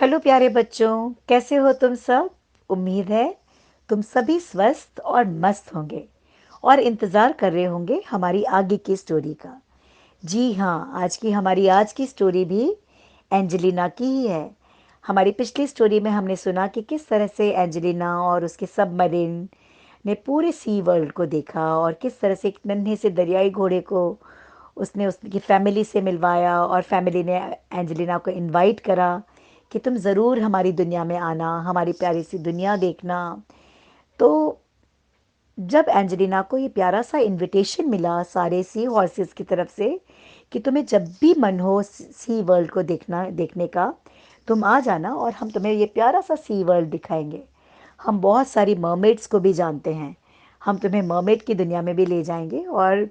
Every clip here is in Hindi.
हेलो प्यारे बच्चों, कैसे हो तुम सब। उम्मीद है तुम सभी स्वस्थ और मस्त होंगे और इंतज़ार कर रहे होंगे हमारी आगे की स्टोरी का। जी हाँ, हमारी आज की स्टोरी भी एंजेलिना की ही है। हमारी पिछली स्टोरी में हमने सुना कि किस तरह से एंजेलिना और उसके सबमरीन ने पूरे सी वर्ल्ड को देखा और किस तरह से एक नन्हे से दरियाई घोड़े को उसने उसकी फैमिली से मिलवाया और फैमिली ने एंजेलिना को इनवाइट करा कि तुम ज़रूर हमारी दुनिया में आना, हमारी प्यारी सी दुनिया देखना। तो जब एंजेलिना को ये प्यारा सा इनविटेशन मिला सारे सी हॉर्सेस की तरफ से कि तुम्हें जब भी मन हो सी वर्ल्ड को देखने का, तुम आ जाना और हम तुम्हें ये प्यारा सा सी वर्ल्ड दिखाएंगे। हम बहुत सारी मर्मेड्स को भी जानते हैं, हम तुम्हें मर्मेड की दुनिया में भी ले जाएंगे और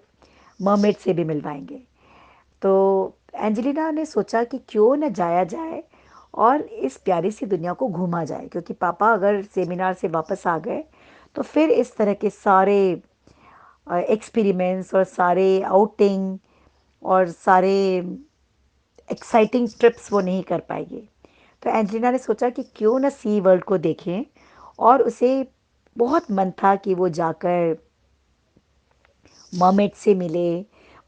मर्मेड से भी मिलवाएंगे। तो एंजेलिना ने सोचा कि क्यों न जाया जाए और इस प्यारी सी दुनिया को घूमा जाए, क्योंकि पापा अगर सेमिनार से वापस आ गए तो फिर इस तरह के सारे एक्सपेरिमेंट्स और सारे आउटिंग और सारे एक्साइटिंग ट्रिप्स वो नहीं कर पाएगी। तो एंजेलिना ने सोचा कि क्यों न सी वर्ल्ड को देखें, और उसे बहुत मन था कि वो जाकर मर्मेड से मिले,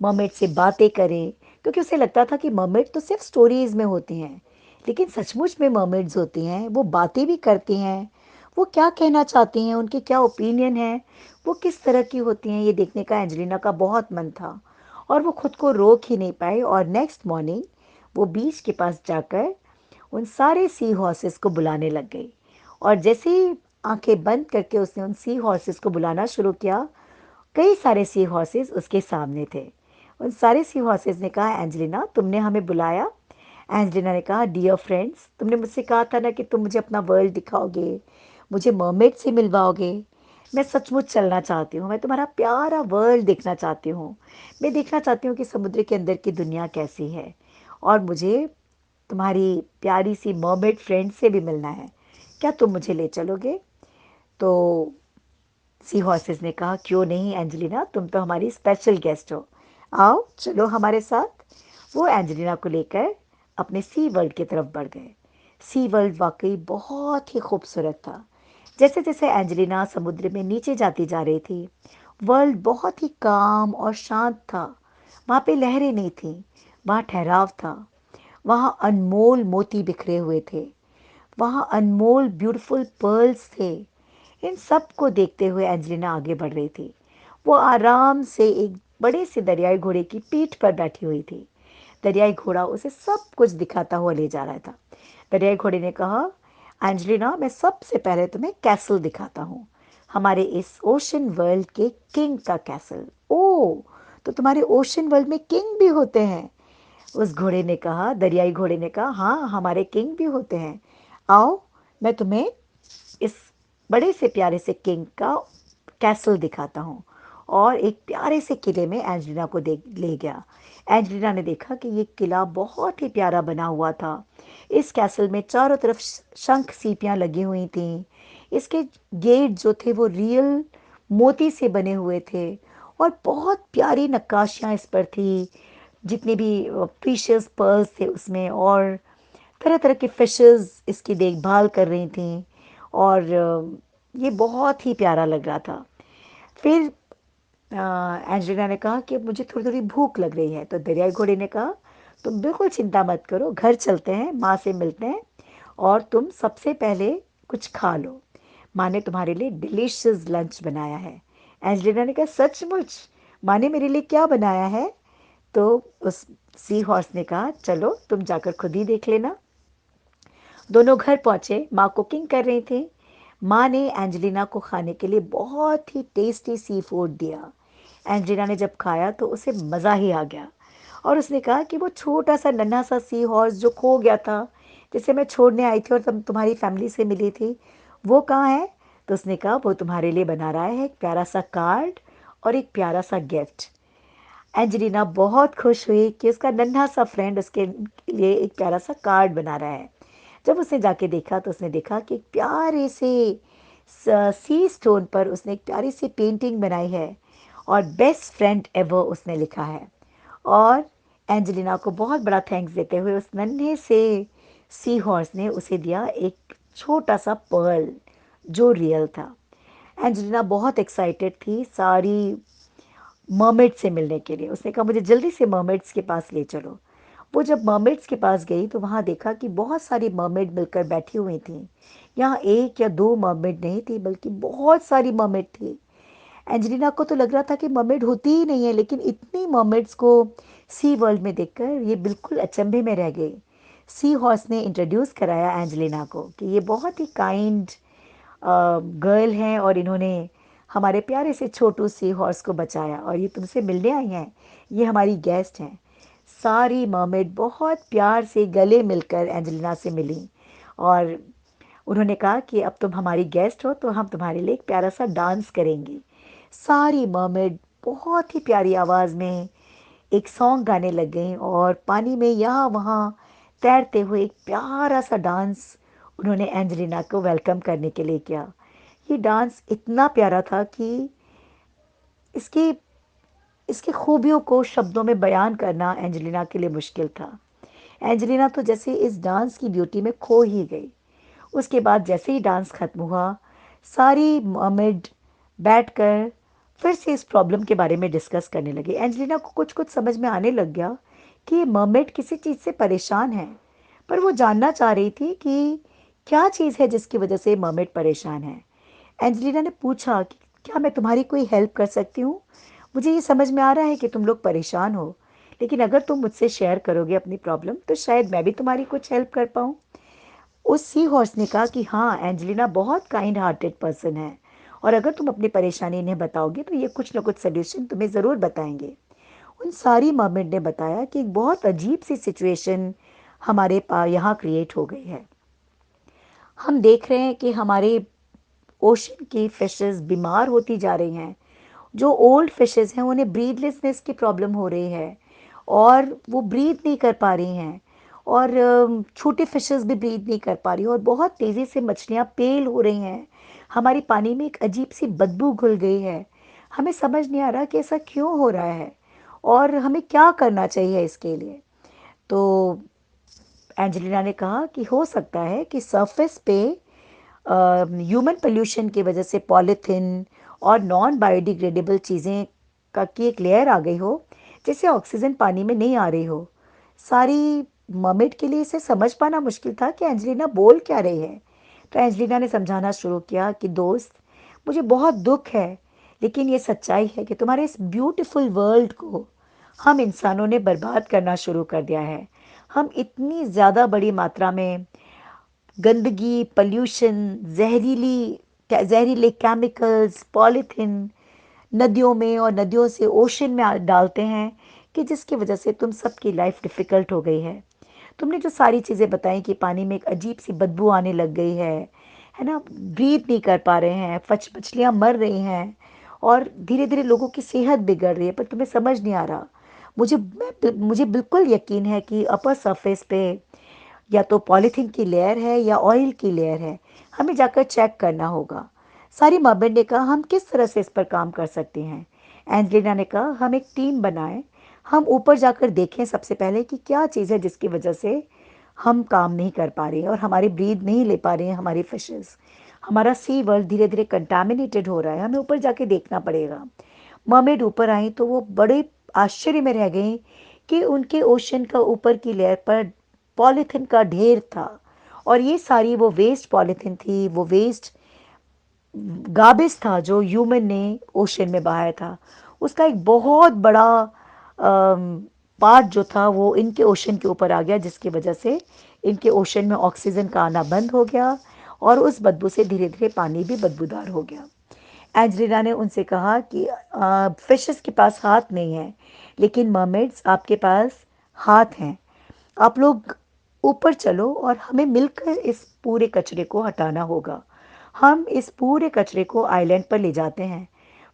मर्मेड से बातें करें, क्योंकि उसे लगता था कि मर्मेड तो सिर्फ स्टोरीज में होती हैं, लेकिन सचमुच में मर्मेड्स होती हैं, वो बातें भी करती हैं। वो क्या कहना चाहती हैं, उनके क्या ओपिनियन है, वो किस तरह की होती हैं, ये देखने का एंजेलिना का बहुत मन था। और वो खुद को रोक ही नहीं पाई और नेक्स्ट मॉर्निंग वो बीच के पास जाकर उन सारे सी हॉर्सेस को बुलाने लग गई। और जैसे ही आंखें बंद करके उसने उन सी हॉर्सेस को बुलाना शुरू किया, कई सारे सी हॉर्सेस उसके सामने थे। उन सारे सी हॉर्सेस ने कहा, एंजेलिना तुमने हमें बुलाया। एंजेलिना ने कहा, डियर फ्रेंड्स, तुमने मुझसे कहा था ना कि तुम मुझे अपना वर्ल्ड दिखाओगे, मुझे मर्मेड से मिलवाओगे। मैं सचमुच चलना चाहती हूँ, मैं तुम्हारा प्यारा वर्ल्ड देखना चाहती हूँ। मैं देखना चाहती हूँ कि समुद्र के अंदर की दुनिया कैसी है, और मुझे तुम्हारी प्यारी सी मर्मेड फ्रेंड से भी मिलना है। क्या तुम मुझे ले चलोगे? तो सी हॉर्सेस ने कहा, क्यों नहीं एंजेलिना, तुम तो हमारी स्पेशल गेस्ट हो, आओ चलो हमारे साथ। वो एंजेलिना को लेकर अपने सी वर्ल्ड की तरफ बढ़ गए। सी वर्ल्ड वाकई बहुत ही खूबसूरत था। जैसे जैसे एंजेलिना समुद्र में नीचे जाती जा रही थी, वर्ल्ड बहुत ही काम और शांत था। वहाँ पे लहरें नहीं थीं, वहाँ ठहराव था। वहाँ अनमोल मोती बिखरे हुए थे, वहाँ अनमोल ब्यूटीफुल पर्ल्स थे। इन सब को देखते हुए एंजेलिना आगे बढ़ रही थी। वो आराम से एक बड़े से दरियाई घोड़े की पीठ पर बैठी हुई थी। दरियाई घोड़ा उसे सब कुछ दिखाता हुआ ले जा रहा था। दरियाई घोड़े ने कहा, एंजेलिना मैं सबसे पहले तुम्हें कैसल दिखाता हूँ, हमारे इस ओशन वर्ल्ड के किंग का कैसल। ओ, तो तुम्हारे ओशन वर्ल्ड में किंग भी होते हैं? उस घोड़े ने कहा, दरियाई घोड़े ने कहा, हाँ हमारे किंग भी होते हैं। आओ, मैं तुम्हें इस बड़े से प्यारे से किंग का कैसल दिखाता हूँ। और एक प्यारे से किले में एंजेलिना को देख ले गया। एंजेलिना ने देखा कि ये किला बहुत ही प्यारा बना हुआ था। इस कैसल में चारों तरफ शंख सीपियाँ लगी हुई थीं। इसके गेट जो थे वो रियल मोती से बने हुए थे, और बहुत प्यारी नक्काशियाँ इस पर थी। जितने भी प्रीशियस पर्ल्स थे उसमें, और तरह तरह के फिशेस इसकी देखभाल कर रही थीं। और ये बहुत ही प्यारा लग रहा था। फिर एंजेलिना ने कहा कि मुझे थोड़ी थोड़ी भूख लग रही है। तो दरियाई घोड़े ने कहा, तुम बिल्कुल चिंता मत करो, घर चलते हैं, माँ से मिलते हैं और तुम सबसे पहले कुछ खा लो। माँ ने तुम्हारे लिए डिलीशियस लंच बनाया है। एंजेलिना ने कहा, सचमुच? माँ ने मेरे लिए क्या बनाया है? तो उस सी हॉर्स ने कहा, चलो तुम जाकर खुद ही देख लेना। दोनों घर पहुंचे, माँ कुकिंग कर रही थी। माँ ने एंजेलिना को खाने के लिए बहुत ही टेस्टी सी फूड दिया। एंजेलिना ने जब खाया तो उसे मज़ा ही आ गया, और उसने कहा कि वो छोटा सा नन्हा सा सी हॉर्स जो खो गया था, जिसे मैं छोड़ने आई थी और तब तुम्हारी फैमिली से मिली थी, वो कहाँ है? तो उसने कहा, वो तुम्हारे लिए बना रहा है एक प्यारा सा कार्ड और एक प्यारा सा गिफ्ट। एंजेलिना बहुत खुश हुई कि उसका नन्हा सा फ्रेंड उसके लिए एक प्यारा सा कार्ड बना रहा है। जब उसने जाके देखा तो उसने देखा कि एक प्यारे से सी स्टोन पर उसने एक प्यारी सी पेंटिंग बनाई है, और बेस्ट फ्रेंड एवर उसने लिखा है। और एंजेलिना को बहुत बड़ा थैंक्स देते हुए उस नन्हे से सी हॉर्स ने उसे दिया एक छोटा सा पर्ल जो रियल था। एंजेलिना बहुत एक्साइटेड थी सारी मर्मेड से मिलने के लिए। उसने कहा मुझे जल्दी से मर्मेड्स के पास ले चलो। वो जब मर्मेड्स के पास गई तो वहाँ देखा कि बहुत सारी मर्मेड मिलकर बैठी हुई थी। यहाँ एक या दो मर्मेड नहीं थी बल्कि बहुत सारी मर्मेड थी। एंजेलिना को तो लग रहा था कि मर्मेड होती ही नहीं है, लेकिन इतनी मर्मेड्स को सी वर्ल्ड में देखकर ये बिल्कुल अचंभे में रह गई। सी हॉर्स ने इंट्रोड्यूस कराया एंजेलिना को कि ये बहुत ही काइंड गर्ल हैं और इन्होंने हमारे प्यारे से छोटू सी हॉर्स को बचाया और ये तुमसे मिलने आई हैं, ये हमारी गेस्ट हैं। सारी मर्मेड बहुत प्यार से गले मिलकर एंजेलिना से मिली और उन्होंने कहा कि अब तुम हमारी गेस्ट हो तो हम तुम्हारे लिए एक प्यारा सा डांस करेंगी। सारी मर्मेड बहुत ही प्यारी आवाज़ में एक सॉन्ग गाने लग गईं और पानी में यहाँ वहाँ तैरते हुए एक प्यारा सा डांस उन्होंने एंजेलिना को वेलकम करने के लिए किया। ये डांस इतना प्यारा था कि इसकी इसकी खूबियों को शब्दों में बयान करना एंजेलिना के लिए मुश्किल था। एंजेलिना तो जैसे इस डांस की ब्यूटी में खो ही गई। उसके बाद जैसे ही डांस खत्म हुआ, सारी मर्मेड बैठकर फिर से इस प्रॉब्लम के बारे में डिस्कस करने लगे। एंजेलिना को कुछ कुछ समझ में आने लग गया कि ये मर्मेड किसी चीज़ से परेशान है, पर वो जानना चाह रही थी कि क्या चीज़ है जिसकी वजह से मर्मेड परेशान है। एंजेलिना ने पूछा कि क्या मैं तुम्हारी कोई हेल्प कर सकती हूँ? मुझे ये समझ में आ रहा है कि तुम लोग परेशान हो, लेकिन अगर तुम मुझसे शेयर करोगे अपनी प्रॉब्लम तो शायद मैं भी तुम्हारी कुछ हेल्प कर पाऊँ। उस सी हॉर्स ने कहा कि हाँ, एंजेलिना बहुत काइंड हार्टेड पर्सन है और अगर तुम अपनी परेशानी इन्हें बताओगे तो ये कुछ ना कुछ सल्यूशन तुम्हें ज़रूर बताएंगे। उन सारी मर्मेड ने बताया कि एक बहुत अजीब सी सिचुएशन हमारे यहाँ क्रिएट हो गई है। हम देख रहे हैं कि हमारे ओशन की फिशेस बीमार होती जा रही हैं। जो ओल्ड फिशेस हैं उन्हें ब्रीदलेसनेस की प्रॉब्लम हो रही है और वो ब्रीद नहीं कर पा रही हैं और छोटी फिशेस भी ब्रीद नहीं कर पा रही और बहुत तेज़ी से मछलियाँ पेल हो रही हैं। हमारी पानी में एक अजीब सी बदबू घुल गई है। हमें समझ नहीं आ रहा कि ऐसा क्यों हो रहा है और हमें क्या करना चाहिए इसके लिए। तो एंजेलिना ने कहा कि हो सकता है कि सरफेस पे ह्यूमन पोल्यूशन की वजह से पॉलीथीन और नॉन बायोडिग्रेडेबल चीज़ें का की एक लेयर आ गई हो जिससे ऑक्सीजन पानी में नहीं आ रही हो। सारी मर्मेड के लिए इसे समझ पाना मुश्किल था कि एंजेलिना बोल क्या रही है। तो एंजेलिना ने समझाना शुरू किया कि दोस्त, मुझे बहुत दुख है, लेकिन ये सच्चाई है कि तुम्हारे इस ब्यूटीफुल वर्ल्ड को हम इंसानों ने बर्बाद करना शुरू कर दिया है। हम इतनी ज़्यादा बड़ी मात्रा में गंदगी, पॉल्यूशन, जहरीले केमिकल्स, पॉलीथीन नदियों में और नदियों से ओशन में डालते हैं कि जिसकी वजह से तुम सबकी लाइफ डिफ़िकल्ट हो गई है। तुमने जो सारी चीज़ें बताई कि पानी में एक अजीब सी बदबू आने लग गई है ना? ब्रीथ नहीं कर पा रहे हैं, मछलियाँ मर रही हैं और धीरे-धीरे लोगों की सेहत बिगड़ रही है, पर तुम्हें समझ नहीं आ रहा। मुझे बिल्कुल यकीन है कि अपर सरफेस पे या तो पॉलीथीन की लेयर है या ऑयल की लेयर है, हमें जाकर चेक करना होगा। सारी मर्मेड ने कहा हम किस तरह से इस पर काम कर सकते हैं। एंजेलिना ने कहा हम एक टीम बनाएं, हम ऊपर जाकर देखें सबसे पहले कि क्या चीज़ है जिसकी वजह से हम काम नहीं कर पा रहे हैं और हमारी ब्रीद नहीं ले पा रहे हैं हमारी फिशेस। हमारा सी वर्ल्ड धीरे धीरे कंटामिनेटेड हो रहा है, हमें ऊपर जाके देखना पड़ेगा। मर्मेड ऊपर आई तो वो बड़े आश्चर्य में रह गई कि उनके ओशन का ऊपर की लेयर पर पॉलीथीन का ढेर था और ये सारी वो वेस्ट पॉलीथीन थी, वो वेस्ट गार्बेज था जो ह्यूमन ने ओशन में बहाया था। उसका एक बहुत बड़ा पार्ट जो था वो इनके ओशन के ऊपर आ गया जिसकी वजह से इनके ओशन में ऑक्सीजन का आना बंद हो गया और उस बदबू से धीरे धीरे पानी भी बदबूदार हो गया। एंजेलिना ने उनसे कहा कि फिशेस के पास हाथ नहीं है, लेकिन मर्मेड्स आपके पास हाथ हैं। आप लोग ऊपर चलो और हमें मिलकर इस पूरे कचरे को हटाना होगा। हम इस पूरे कचरे को आइलैंड पर ले जाते हैं।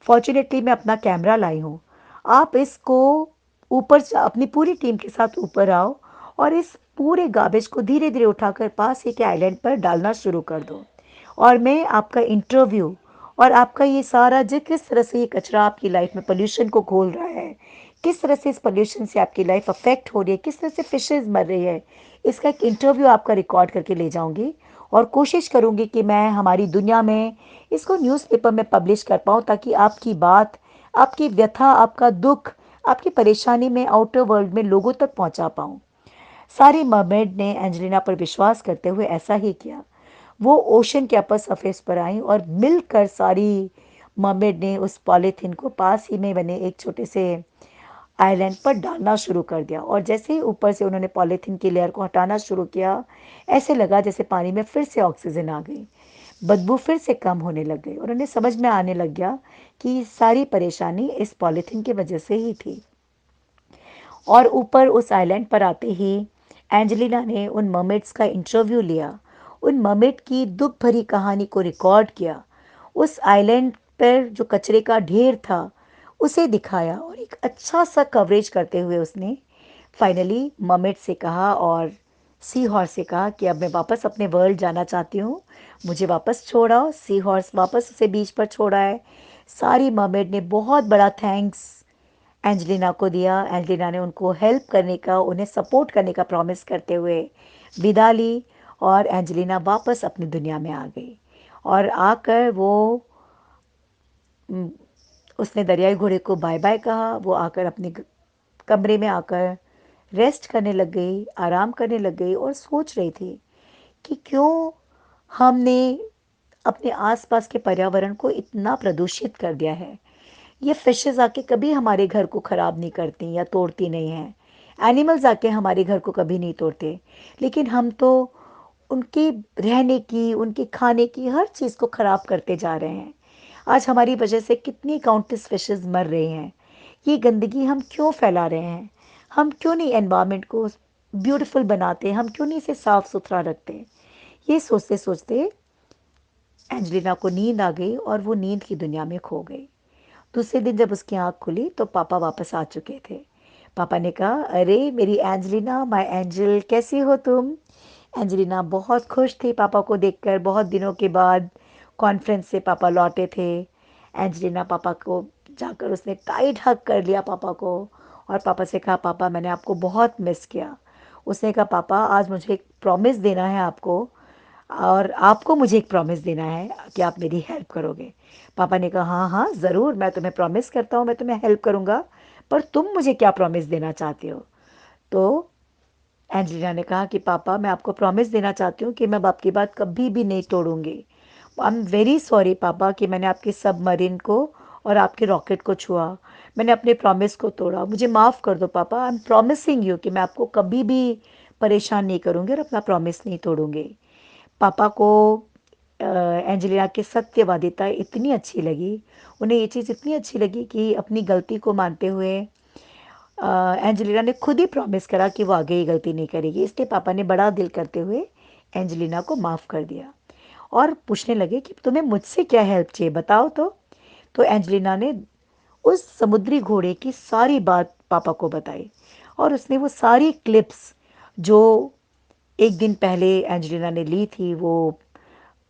फॉर्चुनेटली मैं अपना कैमरा लाई हूँ। आप इसको अपनी पूरी टीम के साथ ऊपर आओ और इस पूरे गार्बेज को धीरे धीरे उठाकर पास ही के आइलैंड पर डालना शुरू कर दो और मैं आपका इंटरव्यू और आपका ये सारा जो किस तरह से ये कचरा आपकी लाइफ में पोल्यूशन को घोल रहा है, किस तरह से इस पोल्यूशन से आपकी लाइफ अफेक्ट हो रही है, किस तरह से फिशेस मर रही है, इसका एक इंटरव्यू आपका रिकॉर्ड करके ले जाऊंगी और कोशिश करूंगी कि मैं हमारी दुनिया में इसको न्यूज़पेपर में पब्लिश कर पाऊँ, ताकि आपकी बात, आपकी व्यथा, आपका दुख, आपकी परेशानी में आउटर वर्ल्ड में लोगों तक पहुंचा पाऊँ। सारी मरमेड ने एंजेलिना पर विश्वास करते हुए ऐसा ही किया। वो ओशन के अपर सरफेस पर आई और मिलकर सारी मरमेड ने उस पॉलीथीन को पास ही में बने एक छोटे से आइलैंड पर डालना शुरू कर दिया। और जैसे ही ऊपर से उन्होंने पॉलीथीन की लेयर को हटाना शुरू किया, ऐसे लगा जैसे पानी में फिर से ऑक्सीजन आ गई, बदबू फिर से कम होने लग गई और उन्हें समझ में आने लग गया कि सारी परेशानी इस पॉलीथीन की वजह से ही थी। और ऊपर उस आइलैंड पर आते ही एंजेलिना ने उन मर्मेड्स का इंटरव्यू लिया, उन मर्मेड की दुख भरी कहानी को रिकॉर्ड किया, उस आइलैंड पर जो कचरे का ढेर था उसे दिखाया और एक अच्छा सा कवरेज करते हुए उसने फाइनली मर्मेड से कहा और सी हॉर्स से कहा कि अब मैं वापस अपने वर्ल्ड जाना चाहती हूँ, मुझे वापस छोड़ाओ। सी हॉर्स वापस उसे बीच पर छोड़ा है। सारी मर्मेड ने बहुत बड़ा थैंक्स एंजेलिना को दिया। एंजेलिना ने उनको हेल्प करने का, उन्हें सपोर्ट करने का प्रॉमिस करते हुए विदा ली और एंजेलिना वापस अपनी दुनिया में आ गई। और आकर वो उसने दरियाई घोड़े को बाय बाय कहा। वो आकर अपने कमरे में आकर रेस्ट करने लग गई, आराम करने लग गई और सोच रही थी कि क्यों हमने अपने आसपास के पर्यावरण को इतना प्रदूषित कर दिया है। ये फिशेस आके कभी हमारे घर को ख़राब नहीं करती या तोड़ती नहीं हैं। एनिमल्स आके हमारे घर को कभी नहीं तोड़ते, लेकिन हम तो उनके रहने की, उनके खाने की हर चीज़ को ख़राब करते जा रहे हैं। आज हमारी वजह से कितनी काउंटलेस फिशेस मर रहे हैं। ये गंदगी हम क्यों फैला रहे हैं? हम क्यों नहीं एनवायरनमेंट को ब्यूटीफुल बनाते? हम क्यों नहीं इसे साफ सुथरा रखते? ये सोचते सोचते एंजेलिना को नींद आ गई और वो नींद की दुनिया में खो गई। दूसरे दिन जब उसकी आंख खुली तो पापा वापस आ चुके थे। पापा ने कहा, अरे मेरी एंजेलिना, माय एंजल, कैसी हो तुम? एंजेलिना बहुत खुश थी पापा को देखकर। बहुत दिनों के बाद कॉन्फ्रेंस से पापा लौटे थे। एंजेलिना पापा को जाकर उसने टाइट हग कर लिया पापा को और पापा से कहा, पापा मैंने आपको बहुत मिस किया। उसने कहा, पापा आज मुझे एक प्रॉमिस देना है आपको और आपको मुझे एक प्रॉमिस देना है कि आप मेरी हेल्प करोगे। पापा ने कहा, हाँ हाँ ज़रूर, मैं तुम्हें प्रॉमिस करता हूँ, मैं तुम्हें हेल्प करूँगा, पर तुम मुझे क्या प्रॉमिस देना चाहते हो? तो एंजेलिना ने कहा कि पापा मैं आपको प्रॉमिस देना चाहती हूँ कि मैं अब आपकी बात कभी भी नहीं तोड़ूंगी। आई एम वेरी सॉरी पापा कि मैंने आपके सबमरीन को और आपके रॉकेट को छुआ। मैंने अपने प्रॉमिस को तोड़ा, मुझे माफ़ कर दो पापा। आई एम प्रॉमिसिंग यू कि मैं आपको कभी भी परेशान नहीं करूँगी और अपना प्रॉमिस नहीं तोड़ूंगी। पापा को एंजेलिना की सत्यवादिता इतनी अच्छी लगी, उन्हें ये चीज़ इतनी अच्छी लगी कि अपनी गलती को मानते हुए एंजेलिना ने खुद ही प्रॉमिस करा कि वो आगे ये गलती नहीं करेगी। इसलिए पापा ने बड़ा दिल करते हुए एंजेलिना को माफ़ कर दिया और पूछने लगे कि तुम्हें मुझसे क्या हेल्प चाहिए, बताओ तो एंजेलिना ने उस समुद्री घोड़े की सारी बात पापा को बताई और उसने वो सारी क्लिप्स जो एक दिन पहले एंजेलिना ने ली थी, वो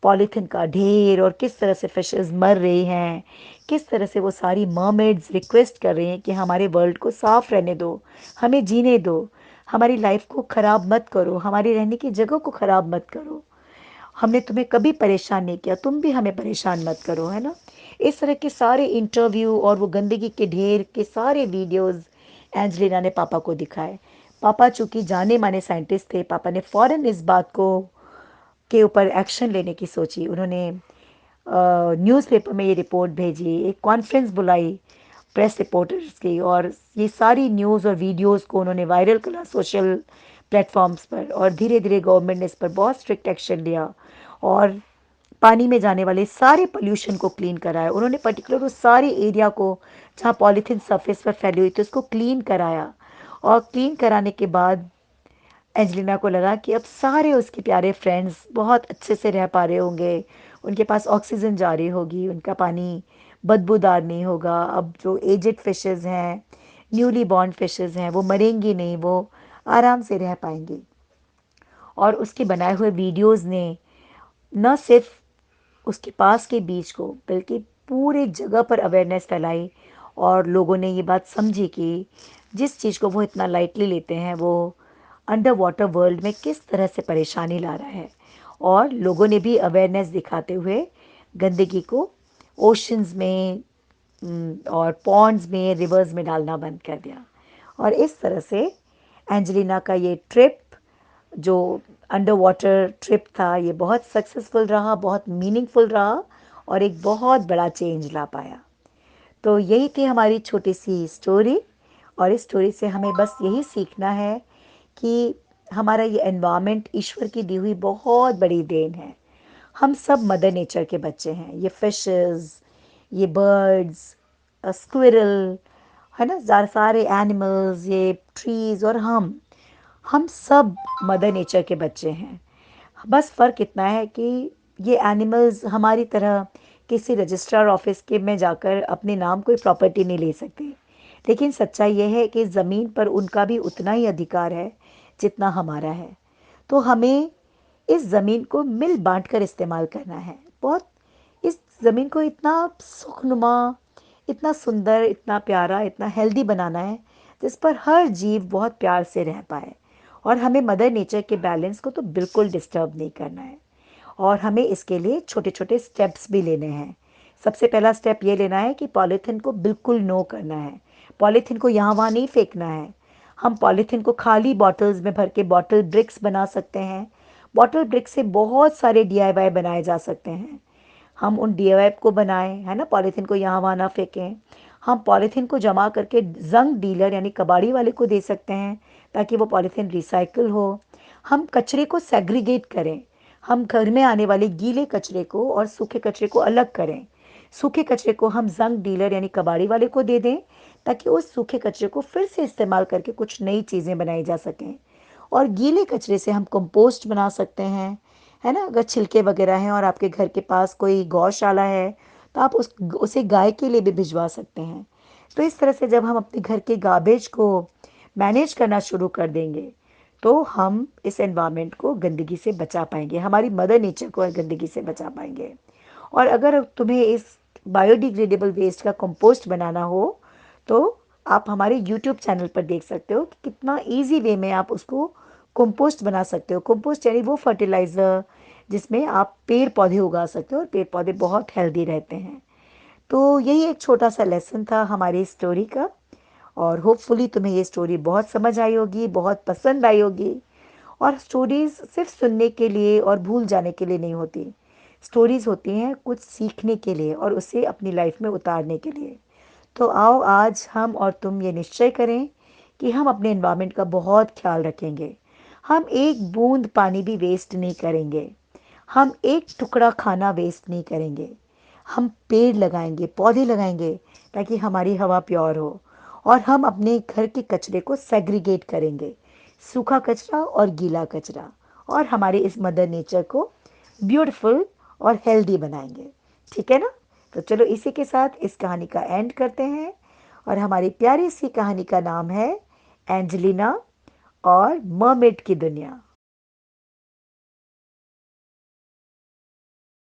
पॉलीथिन का ढेर और किस तरह से फिशेस मर रही हैं, किस तरह से वो सारी मर्मेड्स रिक्वेस्ट कर रही हैं कि हमारे वर्ल्ड को साफ रहने दो, हमें जीने दो, हमारी लाइफ को ख़राब मत करो, हमारी रहने की जगह को ख़राब मत करो, हमने तुम्हें कभी परेशान नहीं किया, तुम भी हमें परेशान मत करो, है ना? इस तरह के सारे इंटरव्यू और वो गंदगी के ढेर के सारे वीडियोस एंजेलिना ने पापा को दिखाए। पापा चूंकि जाने माने साइंटिस्ट थे, पापा ने फ़ौरन इस बात को के ऊपर एक्शन लेने की सोची। उन्होंने न्यूज़पेपर में ये रिपोर्ट भेजी, एक कॉन्फ्रेंस बुलाई प्रेस रिपोर्टर्स की और ये सारी न्यूज़ और वीडियोस को उन्होंने वायरल करा सोशल प्लेटफॉर्म्स पर और धीरे धीरे गवर्नमेंट ने इस पर बहुत स्ट्रिक्ट एक्शन लिया और पानी में जाने वाले सारे पोल्यूशन को क्लीन कराया। उन्होंने पर्टिकुलर उस सारे एरिया को जहाँ पॉलीथीन सरफेस पर फैली हुई थी उसको क्लीन कराया और क्लीन कराने के बाद एंजेलिना को लगा कि अब सारे उसके प्यारे फ्रेंड्स बहुत अच्छे से रह पा रहे होंगे, उनके पास ऑक्सीजन जा रही होगी, उनका पानी बदबूदार नहीं होगा। अब जो एजेड फिशेस हैं, न्यूली बॉर्न फिशेस हैं, वो मरेंगी नहीं, वो आराम से रह पाएंगी। और उसके बनाए हुए वीडियोस ने न सिर्फ उसके पास के बीच को बल्कि पूरे जगह पर अवेयरनेस फैलाई और लोगों ने ये बात समझी कि जिस चीज़ को वो इतना लाइटली लेते हैं वो अंडर वाटर वर्ल्ड में किस तरह से परेशानी ला रहा है। और लोगों ने भी अवेयरनेस दिखाते हुए गंदगी को ओशंस में और पॉन्ड्स में, रिवर्स में डालना बंद कर दिया। और इस तरह से एंजेलिना का ये ट्रिप, जो अंडर वाटर ट्रिप था, ये बहुत सक्सेसफुल रहा, बहुत मीनिंगफुल रहा और एक बहुत बड़ा चेंज ला पाया। तो यही थी हमारी छोटी सी स्टोरी। और इस स्टोरी से हमें बस यही सीखना है कि हमारा ये एनवायरनमेंट ईश्वर की दी हुई बहुत बड़ी देन है। हम सब मदर नेचर के बच्चे हैं। ये फिशेस, ये बर्ड्स, स्क्विरल, है ना, सारे एनिमल्स, ये ट्रीज और हम सब मदर नेचर के बच्चे हैं। बस फ़र्क इतना है कि ये एनिमल्स हमारी तरह किसी रजिस्ट्रार ऑफिस के में जाकर अपने नाम कोई प्रॉपर्टी नहीं ले सकते। लेकिन सच्चाई ये है कि ज़मीन पर उनका भी उतना ही अधिकार है जितना हमारा है। तो हमें इस ज़मीन को मिल बांट कर इस्तेमाल करना है। बहुत इस ज़मीन को इतना सुखनुमा, इतना सुंदर, इतना प्यारा, इतना हेल्दी बनाना है जिस पर हर जीव बहुत प्यार से रह पाए। और हमें मदर नेचर के बैलेंस को तो बिल्कुल डिस्टर्ब नहीं करना है। और हमें इसके लिए छोटे छोटे स्टेप्स भी लेने हैं। सबसे पहला स्टेप ये लेना है कि पॉलीथीन को बिल्कुल नो करना है। पॉलीथीन को यहाँ वहाँ नहीं फेंकना है। हम पॉलीथीन को खाली बॉटल्स में भर के बॉटल ब्रिक्स बना सकते हैं। बॉटल ब्रिक से बहुत सारे डीआईवाई बनाए जा सकते हैं। हम उन डीआईवाई को बनाएं, है ना, पॉलीथीन को यहाँ वहाँ ना फेंकें। हम पॉलीथीन को जमा करके जंग डीलर यानी कबाड़ी वाले को दे सकते हैं ताकि वो पॉलीथीन रिसाइकिल हो। हम कचरे को सेग्रीगेट करें। हम घर में आने वाले गीले कचरे को और सूखे कचरे को अलग करें। सूखे कचरे को हम जंग डीलर यानी कबाड़ी वाले को दे दें ताकि उस सूखे कचरे को फिर से इस्तेमाल करके कुछ नई चीज़ें बनाई जा सकें। और गीले कचरे से हम कंपोस्ट बना सकते हैं, है ना। अगर छिलके वगैरह हैं और आपके घर के पास कोई गौशाला है तो आप उसे गाय के लिए भी भिजवा सकते हैं। तो इस तरह से जब हम अपने घर के गार्बेज को मैनेज करना शुरू कर देंगे तो हम इस एनवायरनमेंट को गंदगी से बचा पाएंगे, हमारी मदर नेचर को गंदगी से बचा पाएंगे। और अगर तुम्हें इस बायोडिग्रेडेबल वेस्ट का कंपोस्ट बनाना हो तो आप हमारे यूट्यूब चैनल पर देख सकते हो कि कितना इजी वे में आप उसको कंपोस्ट बना सकते हो। कंपोस्ट यानी वो फर्टिलाइज़र जिसमें आप पेड़ पौधे उगा सकते हो और पेड़ पौधे बहुत हेल्दी रहते हैं। तो यही एक छोटा सा लेसन था हमारी स्टोरी का। और होपफुली तुम्हें ये स्टोरी बहुत समझ आई होगी, बहुत पसंद आई होगी। और स्टोरीज़ सिर्फ सुनने के लिए और भूल जाने के लिए नहीं होती। स्टोरीज़ होती हैं कुछ सीखने के लिए और उसे अपनी लाइफ में उतारने के लिए। तो आओ आज हम और तुम ये निश्चय करें कि हम अपने एनवायरनमेंट का बहुत ख्याल रखेंगे। हम एक बूंद पानी भी वेस्ट नहीं करेंगे। हम एक टुकड़ा खाना वेस्ट नहीं करेंगे। हम पेड़ लगाएंगे, पौधे लगाएंगे ताकि हमारी हवा प्योर हो। और हम अपने घर के कचरे को सेग्रीगेट करेंगे, सूखा कचरा और गीला कचरा। और हमारे इस मदर नेचर को ब्यूटीफुल और हेल्दी बनाएंगे। ठीक है ना। तो चलो इसी के साथ इस कहानी का एंड करते हैं। और हमारी प्यारी सी कहानी का नाम है एंजेलिना और मरमेड की दुनिया।